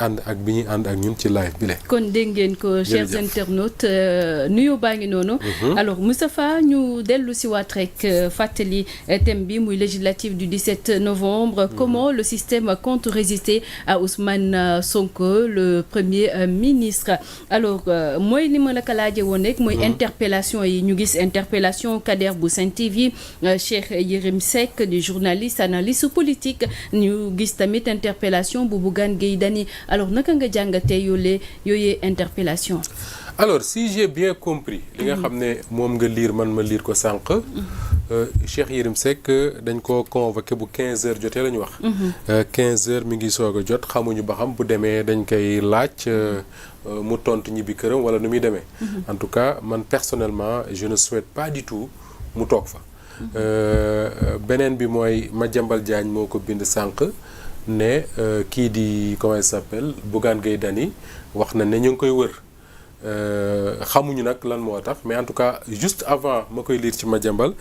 ànd ak bi ñuy ànd ak ñun ci live bi le kon dégg ngeen ko chers internautes nuyoo baa ngi noonu. alors Moustapha ñu dellu si waat rek fàttali thème bi muy législative du 17 novembre. Comment le système compte résister à Ousmane Sonko le premier ministre. alors mooy li ma la ko laajee woon rek. mooy interpellation yi ñu gis interpellation Kader bu Sen TV Cheikh Yérim Seck du journaliste analyste politique ñu gis tamit interpellation bu Bougane Gueye Dany. alors naka nga jàngatee yooyee interpellation. alors si j'ai bien compris li nga xam ne moom nga liir man ma liir ko sànq. Cheikh Yérim Seck dañ ko convoqué bu 15h jotee la ñu wax. 15h mi ngi soog a jot xamuñu ba xam bu demee dañ koy laaj mu tontu ñibbi këram wala nu muy demee. en tout cas man personnellement je ne souhaite pas du tout mu toog fa. beneen bi mooy Madiambal Diagne moo ko bind sànq. ne kii di comment il s'appelle Bougane Gueye Dany wax na ne ñu ngi koy wër xamuñu nag lan moo tax mais en tout cas juste avant ma koy lire ci Madiambal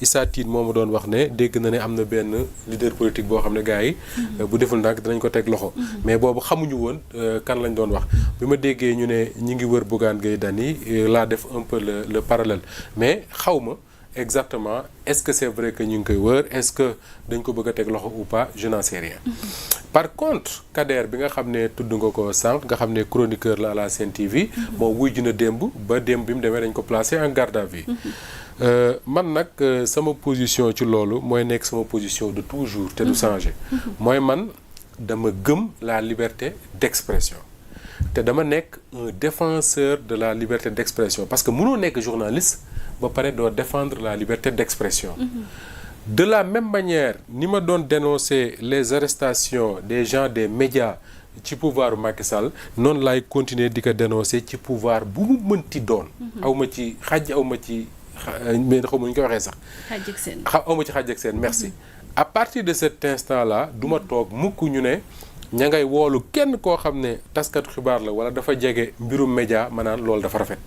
Issa Tine moo ma doon wax ne dégg na ne am na benn leader politique boo xam ne gars yi bu deful ndànk dinañ ko teg loxo mais boobu xamuñu woon kan lañ doon wax bi ma déggee ñu ne ñi ngi wër Bougane Gueye Dany laa def un peu le parallèle mais xaw ma exactement est-ce que c'est vrai que ñu ngi koy wër est-ce que dañ ko bëgg a teg loxo ou pas je n'en sais rien. par contre Kader bi nga xam ne tudd nga ko sànq nga xam ne chroniqueur la à la Sen TV. moom wuy ji na démb ba démb bi mu demee dañ ko placé en garde à vue. man nag sama position ci loolu mooy nekk sama position de toujours te du changer. mooy man dama gëm la liberté d'expression. te dama nekk un défenseur de la liberté d'expression parce que mënoo nekk journaliste. ba pare doo défendre la liberté d'expression. De la même manière ni ma doon dénoncer les arrestations des gens des médias ci pouvoir Macky Sall noonu laay continuer di ko dénoncer ci pouvoir bu mu mënti doon. aw ma ci xaj aw ma ci mais xaw ma ñu ko waxee sax. xaj ak seen aw ma ci xaj ak seen merci. à partir de cet instant là du ma toog mukk ñu ne ña ngay woolu kenn koo xam ne taskatu xibaar la wala dafa jege mbirum média maanaam loolu dafa rafet.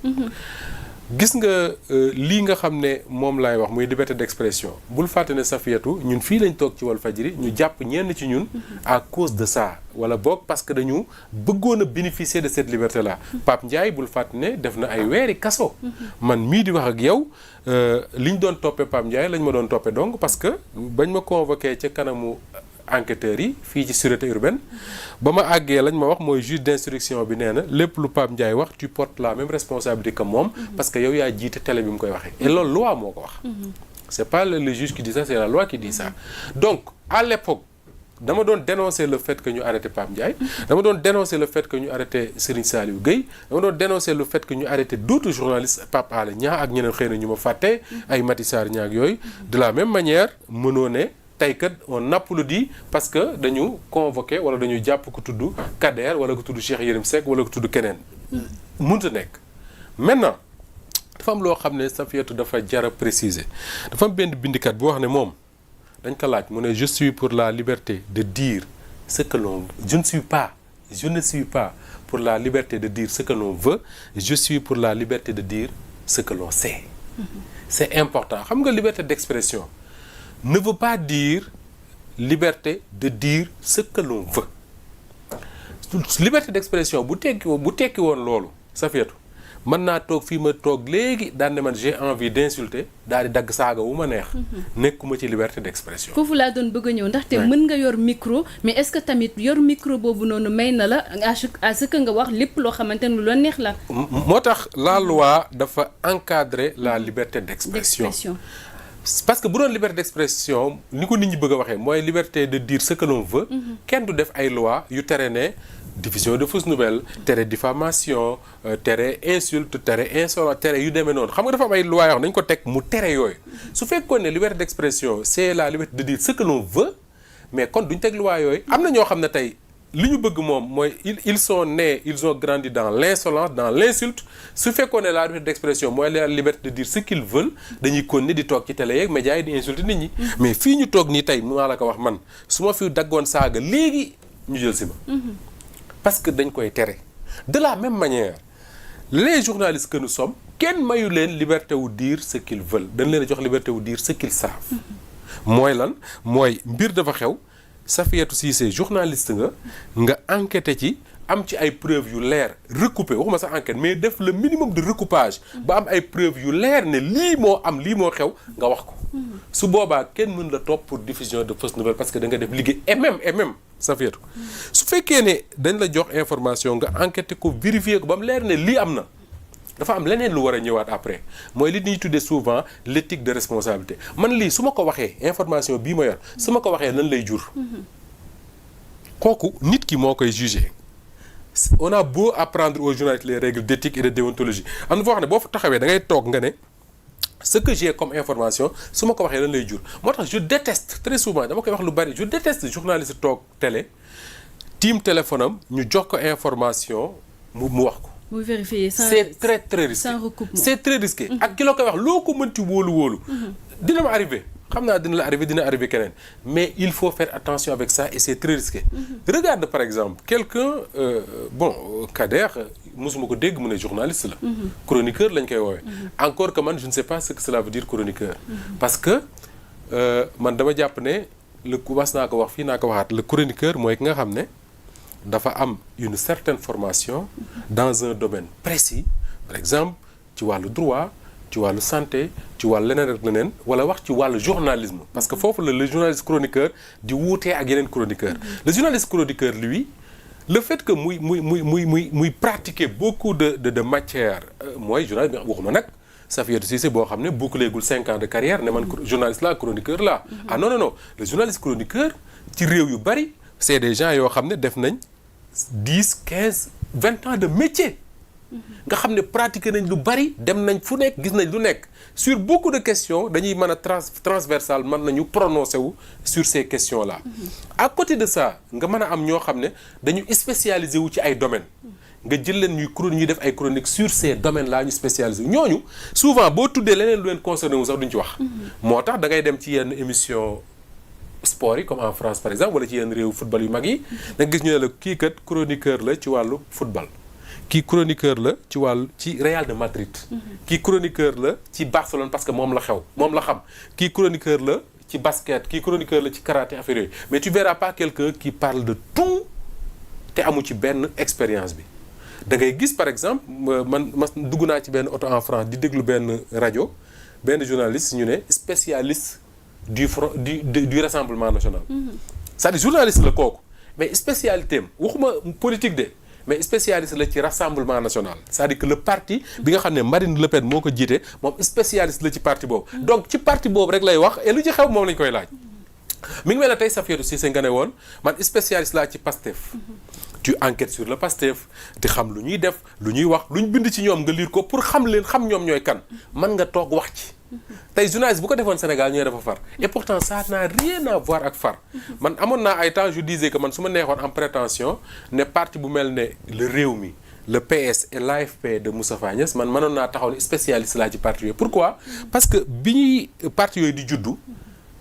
gis nga lii nga xam ne moom laay wax muy liberté d'expression bul fàtte ne Safiatou ñun fii lañ toog ci Walfadjri ñu jàpp ñenn ci ñun à cause de ça wala boog parce que dañu bëggoon a bénéficier de cette liberté là. Pape Ndiaye bul fàtte ne def na ay weeri kaso. man mii di wax ak yow li ñu doon toppee Pape Ndiaye lañ ma doon toppee donc parce que bañ ma convoqué ca kanamu enquêteurs yi fii ci sûreté urbaine ba ma àggee lañ ma wax mooy juge d'instruction bi nee na lépp lu Pape Ndiaye wax tu portes la même responsabilité que moom parce que yow yaa jiite télé bi mu koy waxee et loolu loi moo ko wax c'est pas le juge qui dit ça c'est la loi qui dit ça donc à l'époque dama doon dénoncer le fait que ñu arrêté Pape Ndiaye dama doon dénoncer le fait que ñu arrêté Serigne Saliou Gueye dama doon dénoncer le fait que ñu arrêté d'autres journalistes Pape Alé Niang ak ñeneen xëy na ñu ma fàtte ay Mati Sarr Niang ak yooyu de la même manière mënoo ne tey kat on applaudit parce que dañu convoqué wala dañu jàpp ku tudd Kader wala ku tudd Cheikh Yérim Seck wala ku tudd keneen. mënut a nekk. maintenant dafa am loo xam ne Safiatou dafa jar a préciser dafa am benn bindikat bu wax ne moom dañ ko laaj mu ne je suis pour la liberté de dire ce que l'on je ne suis pas pour la liberté de dire ce que l'on veut je suis pour la liberté de dire ce que l'on sait. c'est important xam nga liberté d'expression. ne veut pas dire liberté de dire ce que l'on veut liberté d'expression bu tekki woon loolu Safiatou mën naa toog fii ma toog léegi daan ne man j'ai envie d'insulter daal di dagg saaga wu ma neex nekkuma ci liberté d'expression. foofu laa doon bëgg a ñëw ndaxte mën nga yor micro mais est-ce que tamit yor micro boobu noonu may na la à ce que nga wax lépp loo xamante ne lu la neex la. moo tax la loi dafa encadrer la liberté d'expression. parce que bu doon liberté d'expression ni ko nit ñi bëgg a waxee mooy liberté de dire ce que l'on veut kenn du def ay loi yu tere ne diffusion de fausses nouvelles tere diffamation tere insulte tere insolence tere yu demee noonu xam nga dafa am ay loi yoo xam dañ ko teg mu tere yooyu su fekkoon ne liberté d'expression c'est la liberté de dire ce que l'on veut mais kon duñ teg loi yooyu am na ñoo xam ne tey li ñu bëgg moom mooy ils sont nés ils ont grandi dans l'insolence dans l'insulte su fekkoon ne la liberté d'expression mooy la liberté de dire ce qu'ils veulent dañuy continuer di toog ci télé yeeg médias yi di insulter nit ñi mais fii ñu toog nii tey maa la ko wax man su ma fi daggoon saaga léegi ñu jël si ma parce que dañ koy tere de la même manière les journalistes que nous sommes kenn mayu leen liberté wu dire ce qu'ils veulent dañ leen a jox liberté wu dire ce qu'ils savent mooy lan mooy mbir dafa xew Safiatou Cissé journaliste nga enquêté ci am ci ay preuves yu leer recoupé waxuma sax enquête mais def le minimum de recoupage ba am ay preuves yu leer ne lii moo am lii moo xew nga wax ko su boobaa kenn mën la topp pour diffusion de fausses nouvelles parce que da nga def liggéey et même Safiatou su fekkee ne dañ la jox information nga enquêté ko vérifier ko ba mu leer ne lii am na dafa am leneen lu war a ñëwaat après mooy li ñuy tuddee souvent l'éthique de responsabilité man lii su ma ko waxee information bii ma yor su ma ko waxee lan lay jur kooku nit ki moo koy juger on a beau apprendre aux journalistes les règles d'éthique et de déontologie am na foo xam ne boo fa taxawee da ngay toog nga ne ce que j'ai comme information su ma ko waxee lan lay jur moo tax je déteste très souvent dama koy wax lu bari je déteste journaliste toog télé tiim téléphone am ñu jox ko information mu wax ko. muy vérifier c'est très risqué sans recoupement. c'est très risqué ak ki la koy wax loo ko mënti wóolu dina ma arrivé xam naa dina arrivé keneen mais il faut faire attention avec ça et c'est très risqué. Regarde par exemple quelqu'un Kader mosuma ko dégg mu ne journaliste la. Chroniqueur lañ koy woowee. Encore que man je ne sais pas ce que cela veut dire chroniqueur. Parce que man dama jàpp ne was naa ko wax fii naa ko waxaat le chroniqueur mooy ki nga xam ne dafa am une certaine formation dans un domaine précis par exemple ci wàllu droit ci wàllu santé ci wàllu leneen ak leneen wala wax ci wàllu journalisme parce que foofu la le journaliste chroniqueur di wuutee ak yeneen chroniqueur le journaliste chroniqueur lui le fait que muy pratiquer beaucoup de matière mooy journaliste bi waxuma nag Safiatou Cissé boo xam ne boucléegul 5 ans de carrière ne man journaliste la chroniqueur la ah non le journaliste chroniqueur ci réew yu bari c'est des gens yoo xam ne def nañ 10 15 20 ans de métier nga xam ne pratiquer nañ lu bari dem nañ fu nekk gis nañ lu nekk sur beaucoup de questions dañuy mën a transversal mën nañu prononcer wu sur ces questions là à côté de ça nga mën a am ñoo xam ne dañu spécialisé wu ci ay domaines nga jël leen ñuy def ay chroniques sur ces domaines là ñu spécialisé wu ñooñu souvent boo tuddee leneen lu leen concerné wu sax duñ ci wax moo tax da ngay dem ci yenn émission sport yi comme en France par exemple wala ci yenn réew football yu mag yi da nga gis ñu ne la kii kat chroniqueur la ci wàllu football kii chroniqueur la ci Real de Madrid kii chroniqueur la ci Barcelone parce que moom la xam kii chroniqueur la ci basket kii chroniqueur la ci karaté affaire yooyu mais tu verras pas quelqu'un qui parle de tout te amu ci benn expérience bi da ngay gis par exemple man dugg naa ci benn oto en France di déglu benn rajo benn journaliste ñu ne spécialiste du Rassemblement national c'est-à-dire journaliste la kooku mais spécialité am waxuma politique de mais spécialiste la ci Rassemblement national c'est-à-dire que le parti bi nga xam ne Marine Le Pen moo ko jiite moom spécialiste la ci parti boobu donc ci parti boobu rek lay wax et lu ci xew moom lañ koy laaj mi ngi mel ne tey Safiatou Cissé nga ne woon man spécialiste laa ci Pastef tu enquêtes sur le Pastef di xam lu ñuy def lu ñuy wax lu ñu bind ci ñoom nga lire ko pour xam ñoom ñooy kan man nga toog wax ci tey journaliste bu ko defoon Sénégal ñooy dafa far et pourtant ça n'a rien à voir ak far man amoon naa ay temps je disais que man su ma neexoon en prétention ne parti bu mel ne le Rewmi le PS et l'AFP de Moustapha Niasse man mënoon naa taxaw ne spécialiste laa ci parti yooyu pourquoi parce que bi ñuy parti yooyu di juddu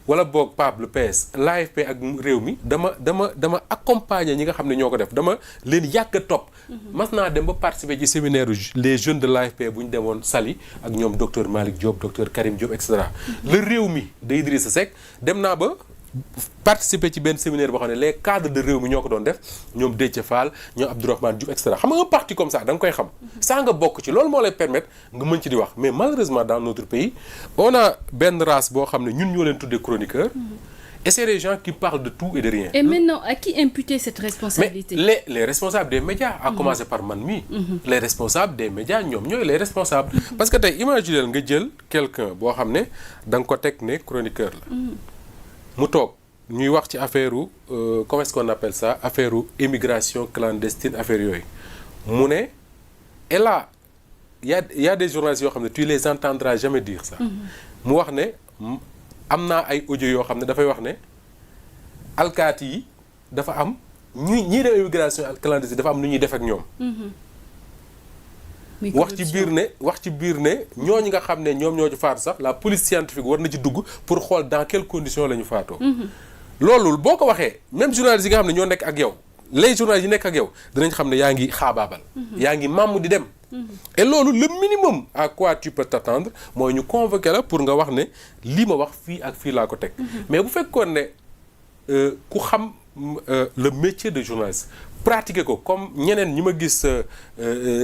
wala boog PAP le PS l'AFP ak Rewmi dama accompagner ñi nga xam ne ñoo ko def dama leen yàgg a topp mas naa dem ba participer ci séminaire les jeunes de l'AFP bu ñu demoon Saly ak ñoom docteur Malick Diop docteur Karim Diop et cetera le Rewmi de Idrissa Seck dem naa ba participer ci benn séminaire boo xam ne les cadres de Rewmi ñoo ko doon def ñoom Déthié Fall ñoom Abdourahmane Diouf et cetera xam nga un parti comme ça da nga koy xam saa nga bokk ci loolu moo lay permettre nga mën ci di wax mais malheureusement dans notre pays on a benn race boo xam ne ñun ñoo leen tuddee chroniqueur et c'est des gens qui parlent de tout et de rien. Et maintenant à qui imputer cette responsabilité? Mais les responsables des médias à commencer par man mii les responsables des médias ñoom ñooy les responsables parce que tey imaginer nga jël quelqu'un boo xam ne da nga ko teg ne chroniqueur la mu toog ñuy wax ci affaire comment est-ce qu'on appelle ça affaire immigration clandestine affaire yooyu mu ne et là y a des journalistes yoo xam ne tu les entendras jamais dire ça mu wax ne am naa ay audio yoo xam ne dafay wax ne alkaati yi dafa am ñii dem immigration clandestine dafa am nu ñuy def ak ñoom wax ci biir ne ñooñu nga xam ne ñoom ñoo ci faatu sax la police scientifique war na ci dugg pour xool dans quelles conditions la ñu faatoo loolu boo ko waxee même journalistes yi nga xam ne ñoo nekk ak yow les journalistes yi nekk ak yow dinañ xam ne yaa ngi xaabaabal yaa ngi màmm di dem et loolu le minimum à quoi tu peux t'attendre mooy ñu convoquer la pour nga wax ne lii ma wax fii ak fii laa ko teg mais bu fekkoon ne ku xam le métier de journaliste pratiquer ko comme ñeneen ñi ma gis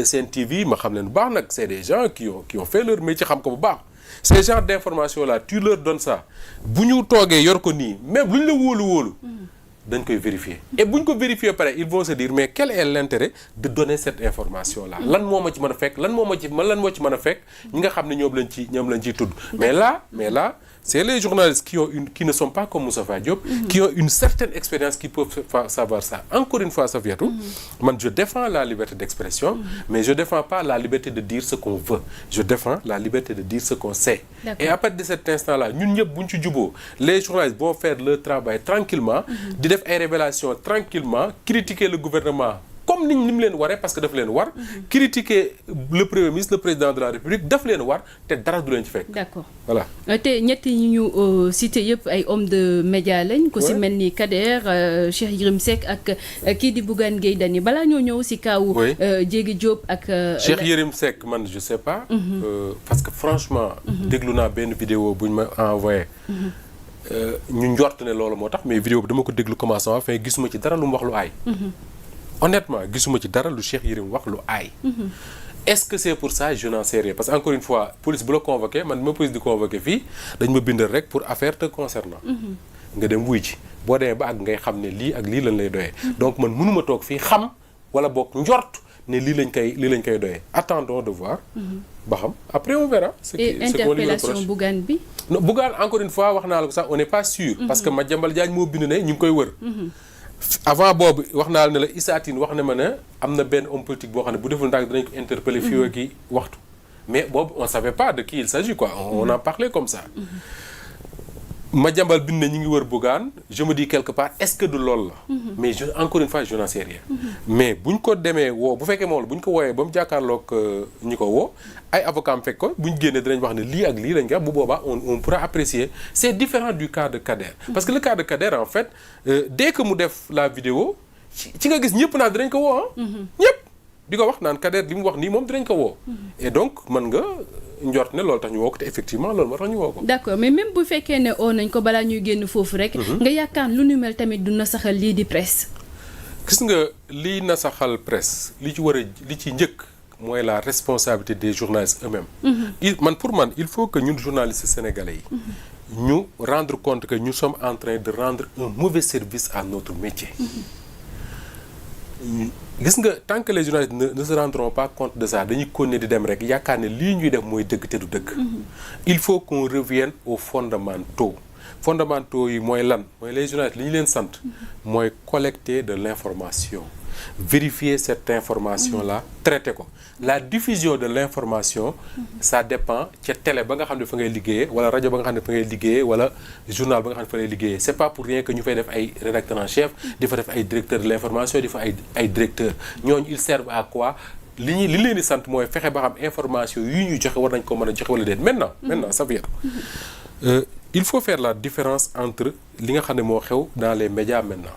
Sen TV ma xam leen bu baax nag c'est des gens qui ont fait leur métier xam ko bu baax ces genres d'informations là tu leur donnes ça bu ñu toogee yor ko nii même lu ñu la wóolu dañ koy vérifier et bu ñu ko vérifier pare ils vont se dire mais quel est l'intérêt de donner cette information là lan moo ma ci mën a fekk lan moo ci mën a fekk ñi nga xam ne ñoom lañ ciy tudd mais là c'est les journalistes qui ne sont pas comme Moustapha Diop qui ont une certaine expérience qui peuvent savoir ça. Encore une fois, Safiatou, man je défends la liberté d'expression, mais je défends pas la liberté de dire ce qu'on veut. Je défends la liberté de dire ce qu'on sait. Et à partir de cet instant-là, ñun ñëpp buñ ci juboo, les journalistes vont faire leur travail tranquillement, di def ay révélations tranquillement, critiquer le gouvernement comme ni mu leen waree parce que daf leen war. critiquer le premier ministre, le président de la République daf leen war te dara du leen ci fekk. D'accord. Voilà. te ñett ñi ñu cité yëpp ay hommes de médias lañ. ku si mel ni Kader Cheikh Yérim Seck ak kii di Bougane Gueye Dany balaa ñoo ñëw si kaawu. Diégui Diop ak. Cheikh Yérim Seck man je sais pas. parce que franchement. déglu naa benn vidéo buñ ma envoyé. ñu njort ne loolu moo tax mais vidéo bi dama ko déglu commencement fin gisuma ci dara lu mu wax lu aay. honnêtement gisuma ci dara lu Cheikh Yérim wax lu aay. est-ce que c'est pour ça je n'en sais rien parce que encore une fois police bu la convoqué man ma police di convoqué fii dañ ma bindal rek pour affaire te concernant. nga dem wuy ci boo demee ba àgg ngay xam ne lii ak lii lañ lay doyee. donc man mënuma toog fii xam wala boog njort ne lii lañ koy doyee attendons de voir. ba xam après on verra. interpellation Bougane bi. non Bougane encore une fois wax naa la ko sax on n'est pas sûr. parce que Madiambal Diagne moo bind ne ñu ngi koy wër. avant boobu wax naa ne la Issa Tine wax ne ma ne am na benn homme politique boo xam ne bu deful ndànk dinañ ko interpeller fii ak waxtu mais boobu on savait pas de qui il s'agit quoi on en parlait comme ça. Madiambal bind ne ñu ngi wër Bougane je me dis quelque part est-ce que du loolu la. mais encore une fois je n'en sais rien. mais buñ ko demee woo bu fekkee moom bu ñu ko wooyee ba mu jàkkaarloog ñi ko woo ay avocat am fekk ko bu ñu génnee dinañ wax ne lii ak lii lañ ko bu boobaa on pourra apprécier c'est différent du cas de Kader. parce que le cas de Kader en fait dès que mu def la vidéo ci nga gis ñëpp naan dinañ ko woo ah. ñëpp di ko wax naan Kader li mu wax nii moom dinañ ko woo. et donc mën nga. njort ne loolu tax ñu woo ko te effectivement loolu moo tax ñu woo ko. d'accord mais même bu fekkee ne oo nañ ko balaa ñuy génn foofu rek. nga yaakaar lu nu mel tamit du nasaxal lii di presse. gis nga lii nasaxal presse li ci njëkk mooy la responsabilité des journalistes eux-mêmes. pour man il faut que ñun journalistes sénégalais yi. ñu rendre compte que nous sommes en train de rendre un mauvais service à notre métier. gis nga tant que les journalistes ne se rendront pas compte de ça dañuy continuer di dem rek yaakaar ne lii ñuy def mooy dëgg te du dëgg. il faut qu'on revienne aux fondamentaux yi mooy lan mooy les journalistes li ñu leen sant mooy collecter de l'information vérifier cette information là traiter ko la diffusion de l'information ça dépend ca télé ba nga xam ne fa ngay liggéeyee wala rajo ba nga xam ne fa ngay liggéeyee wala journal ba nga xam ne fa ngay liggéeyee c'est pas pour rien que ñu fay def ay rédacteurs en chef di fa def ay directeurs de l'information di fa ay directeurs ñooñu ils servent à quoi li leen di sant mooy fexe ba xam information yu ñuy joxe war nañ ko mën a joxe wala déet maintenant ça veut dire il faut faire la différence entre li nga xam ne moo xew dans les médias maintenant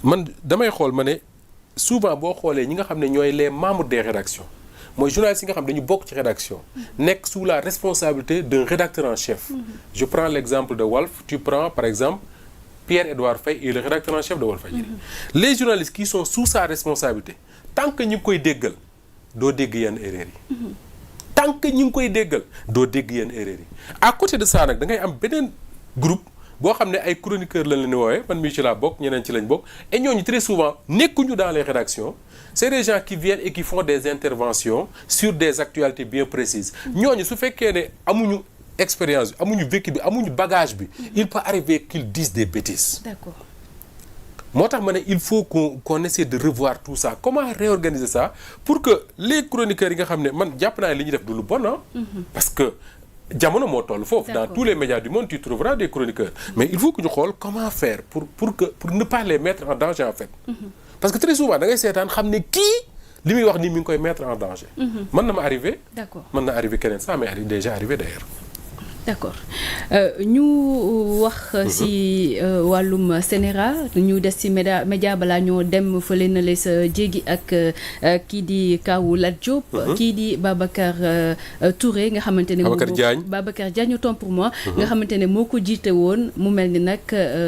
man damay xool ma ne souvent boo xoolee ñi nga xam ne ñooy les membres des rédactions mooy journalistes yi nga xam ne dañu bokk ci rédaction nekk sous la responsabilité d'un rédacteur en chef. Je prends l'exemple de Walf, tu prends par exemple Pierre-Edouard Faye et le rédacteur en chef de Walfadjri. Les journalistes qui sont sous sa responsabilité tant que ñu ngi koy déggal doo dégg yenn erreurs yi. tant que ñu ngi koy déggal doo dégg yenn erreurs yi à côté de ça nag da ngay am beneen groupe boo xam ne ay chroniqueurs lañ leen di woowee man mii ci laa bokk ñeneen ci lañ bokk et ñooñu très souvent nekkuñu dans les rédactions c'est des gens qui viennent et qui font des interventions sur des actualités bien précises ñooñu su fekkee ne amuñu expérience bi amuñu vécu bi amuñu bagage bi il peut arriver qu'ils disent des bêtises. D'accord. moo tax ma ne il faut qu'on essaie de revoir tout ça comment réorganiser ça pour que les chroniqueurs yi nga xam ne man jàpp naa li ñuy def du lu bon parce que jamono moo toll foofu dans tous les médias du monde tu trouveras des chroniqueurs mais il faut que ñu xool comment faire pour ne pas les mettre en danger en fait parce que très souvent da ngay seetaan xam ne kii li muy wax nii mi ngi koy mettre en danger mën na ma arrivé mën na arrivé keneen ça m'est déjà arrivé d'ailleurs. D'accord ñu wax ci wàllum Sénéra ñu des ci média balaa ñoo dem fële na le sa jéegi ak kii di Kaawu Lat Diop kii di Babacar Touré nga xamante ne Babacar Diagne autant pour moi nga xamante ne moo ko jiite woon mu mel ni nag